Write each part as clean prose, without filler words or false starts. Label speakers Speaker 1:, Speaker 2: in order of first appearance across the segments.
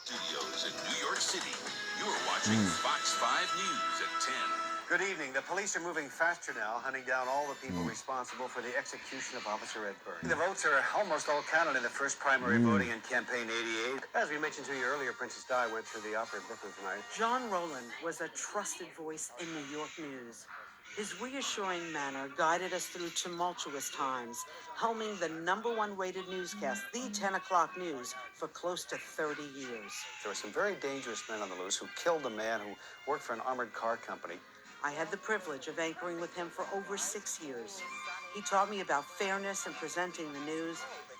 Speaker 1: Studios in New York City. You're watching Fox 5 News at 10.
Speaker 2: Good evening. The police are moving faster now, hunting down all the people responsible for the execution of Officer Edburn. The votes are almost all counted in the first primary voting in Campaign 88. As we mentioned to you earlier, Princess Di went through the opera in Brooklyn tonight.
Speaker 3: John Roland was a trusted voice in New York news. His reassuring manner guided us through tumultuous times, helming the #1 rated newscast, the 10 o'clock news, for close to 30 years.
Speaker 2: There were some very dangerous men on the loose who killed a man who worked for an armored car company.
Speaker 3: I had the privilege of anchoring with him for over 6 years. He taught me about fairness in presenting the news,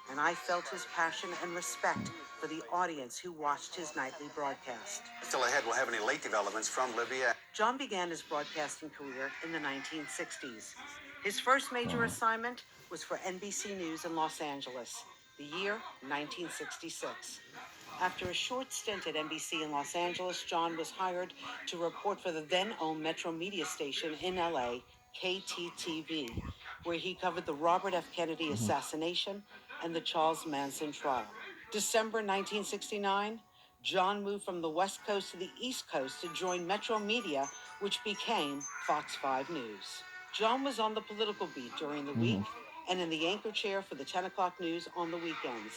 Speaker 3: and I felt his passion and respect for the audience who watched his nightly broadcast.
Speaker 2: Still ahead, we'll have any late developments from Libya.
Speaker 3: John began his broadcasting career in the 1960s. His first major assignment was for NBC News in Los Angeles, the year 1966. After a short stint at NBC in Los Angeles, John was hired to report for the then-owned Metro media station in LA, KTTV, where he covered the Robert F. Kennedy assassination and the Charles Manson trial. December 1969, John moved from the West Coast to the East Coast to join Metro Media, which became Fox 5 News. John was on the political beat during the week and in the anchor chair for the 10 o'clock news on the weekends.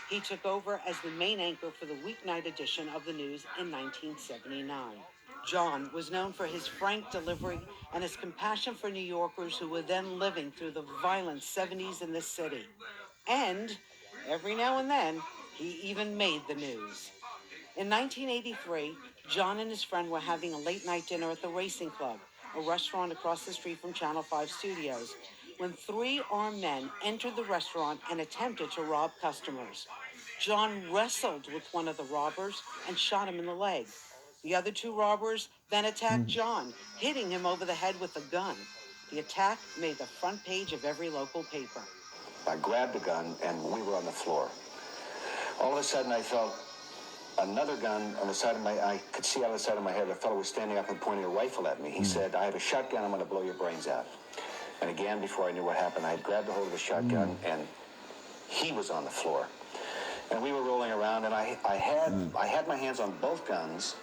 Speaker 3: He took over as the main anchor for the weeknight edition of the news in 1979. John was known for his frank delivery and his compassion for New Yorkers who were then living through the violent 70s in the city. And every now and then, he even made the news. In 1983, John and his friend were having a late-night dinner at the Racing Club, a restaurant across the street from Channel 5 Studios, when 3 armed men entered the restaurant and attempted to rob customers. John wrestled with one of the robbers and shot him in the leg. The other 2 robbers then attacked John, hitting him over the head with a gun. The attack made the front page of every local paper.
Speaker 4: I grabbed a gun and we were on the floor. All of a sudden I felt another gun on the side of I could see on the side of my head, a fellow was standing up and pointing a rifle at me. He said, "I have a shotgun, I'm going to blow your brains out." And again, before I knew what happened, I had grabbed a hold of the shotgun and he was on the floor. And we were rolling around and I had my hands on both guns.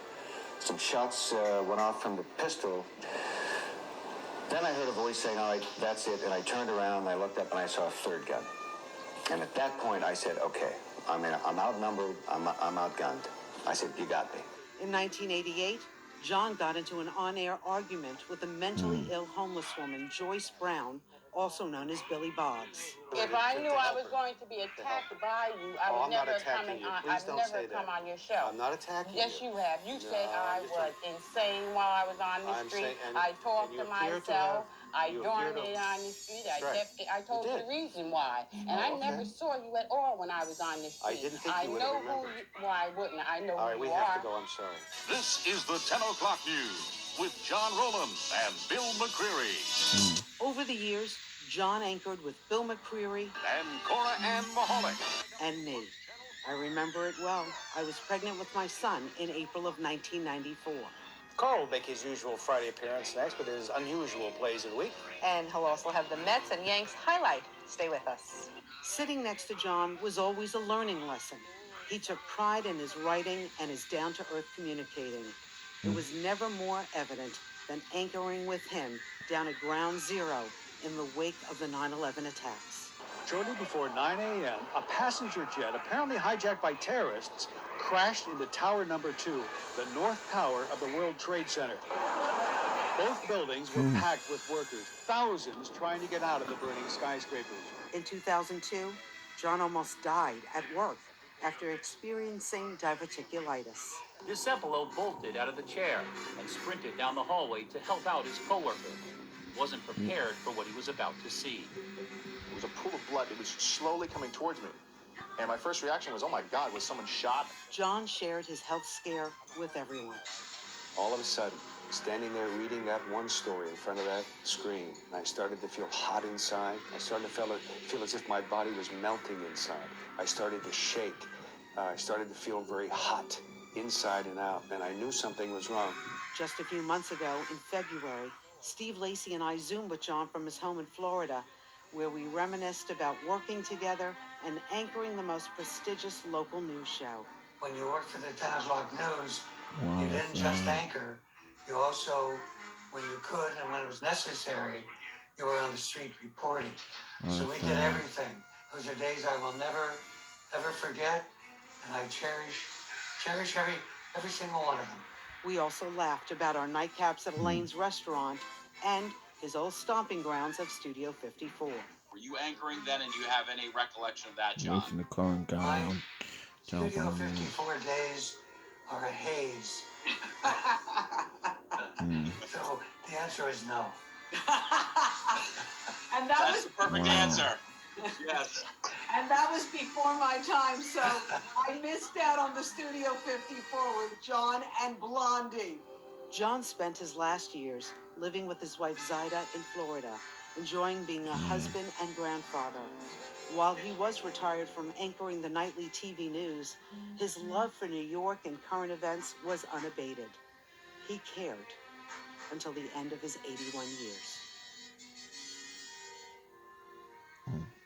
Speaker 4: Some shots went off from the pistol. Then I heard a voice saying, "All right, that's it." And I turned around and I looked up and I saw a third gun. And at that point I said, okay, I'm outnumbered, I'm outgunned. I said, "You got me."
Speaker 3: In 1988, John got into an on-air argument with a mentally ill homeless woman, Joyce Brown, also known as Billy Boggs.
Speaker 5: If I knew I was going to be attacked by you, I would never come on your show.
Speaker 2: I'm not attacking
Speaker 5: Yes,
Speaker 2: you.
Speaker 5: you have. You said I
Speaker 2: I'm just
Speaker 5: was insane while I was on the street. I talked to myself. I dormited on the street. I told you the reason why. And I never saw you at all when I was on the street.
Speaker 2: I didn't think you would have remembered.
Speaker 5: Why wouldn't I? I know
Speaker 2: All right,
Speaker 5: who
Speaker 2: we
Speaker 5: you
Speaker 2: have
Speaker 5: are.
Speaker 2: to go. I'm sorry.
Speaker 1: This is the 10 o'clock news with John Roland and Bill McCreary.
Speaker 3: Over the years, John anchored with Bill McCreary
Speaker 1: And Cora Ann Mahalik.
Speaker 3: and me. I remember it well. I was pregnant with my son in April of 1994.
Speaker 6: Carl will make his usual Friday appearance next with his unusual plays of the week.
Speaker 7: And he'll also have the Mets and Yanks highlight. Stay with us.
Speaker 3: Sitting next to John was always a learning lesson. He took pride in his writing and his down-to-earth communicating. It was never more evident than anchoring with him down at Ground Zero in the wake of the 9/11 attacks.
Speaker 8: Shortly before 9 a.m., a passenger jet, apparently hijacked by terrorists, crashed into Tower Number 2, the North Tower of the World Trade Center. Both buildings were packed with workers, thousands trying to get out of the burning skyscrapers.
Speaker 3: In 2002, John almost died at work after experiencing diverticulitis.
Speaker 9: DeCepolo bolted out of the chair and sprinted down the hallway to help out his coworker. Wasn't prepared for what he was about to see.
Speaker 10: It was a pool of blood. It was slowly coming towards me. And my first reaction was, oh my God, was someone shot?
Speaker 3: John shared his health scare with everyone.
Speaker 2: All of a sudden, standing there reading that one story in front of that screen, I started to feel hot inside. I started to feel as if my body was melting inside. I started to shake. I started to feel very hot inside and out, and I knew something was wrong.
Speaker 3: Just a few months ago, in February, Steve Lacy and I Zoomed with John from his home in Florida, where we reminisced about working together and anchoring the most prestigious local news show.
Speaker 11: when you worked for the 10 o'clock news, you didn't just anchor. You also, when you could and when it was necessary, you were on the street reporting. So we did everything. Those are days I will never, ever forget, and I cherish every single one of them.
Speaker 3: We also laughed about our nightcaps at Elaine's restaurant and his old stomping grounds of Studio 54.
Speaker 12: Were you anchoring then, and do you have any recollection of that, John?
Speaker 13: Listen to current guy.
Speaker 11: Studio 54 days are a haze. So the answer is no.
Speaker 7: And that
Speaker 12: That's the perfect answer. Yes.
Speaker 7: And that was before my time, so I missed out on the Studio 54 with John and Blondie.
Speaker 3: John spent his last years living with his wife Zaida in Florida, enjoying being a husband and grandfather. While he was retired from anchoring the nightly TV news, his love for New York and current events was unabated. He cared until the end of his 81 years.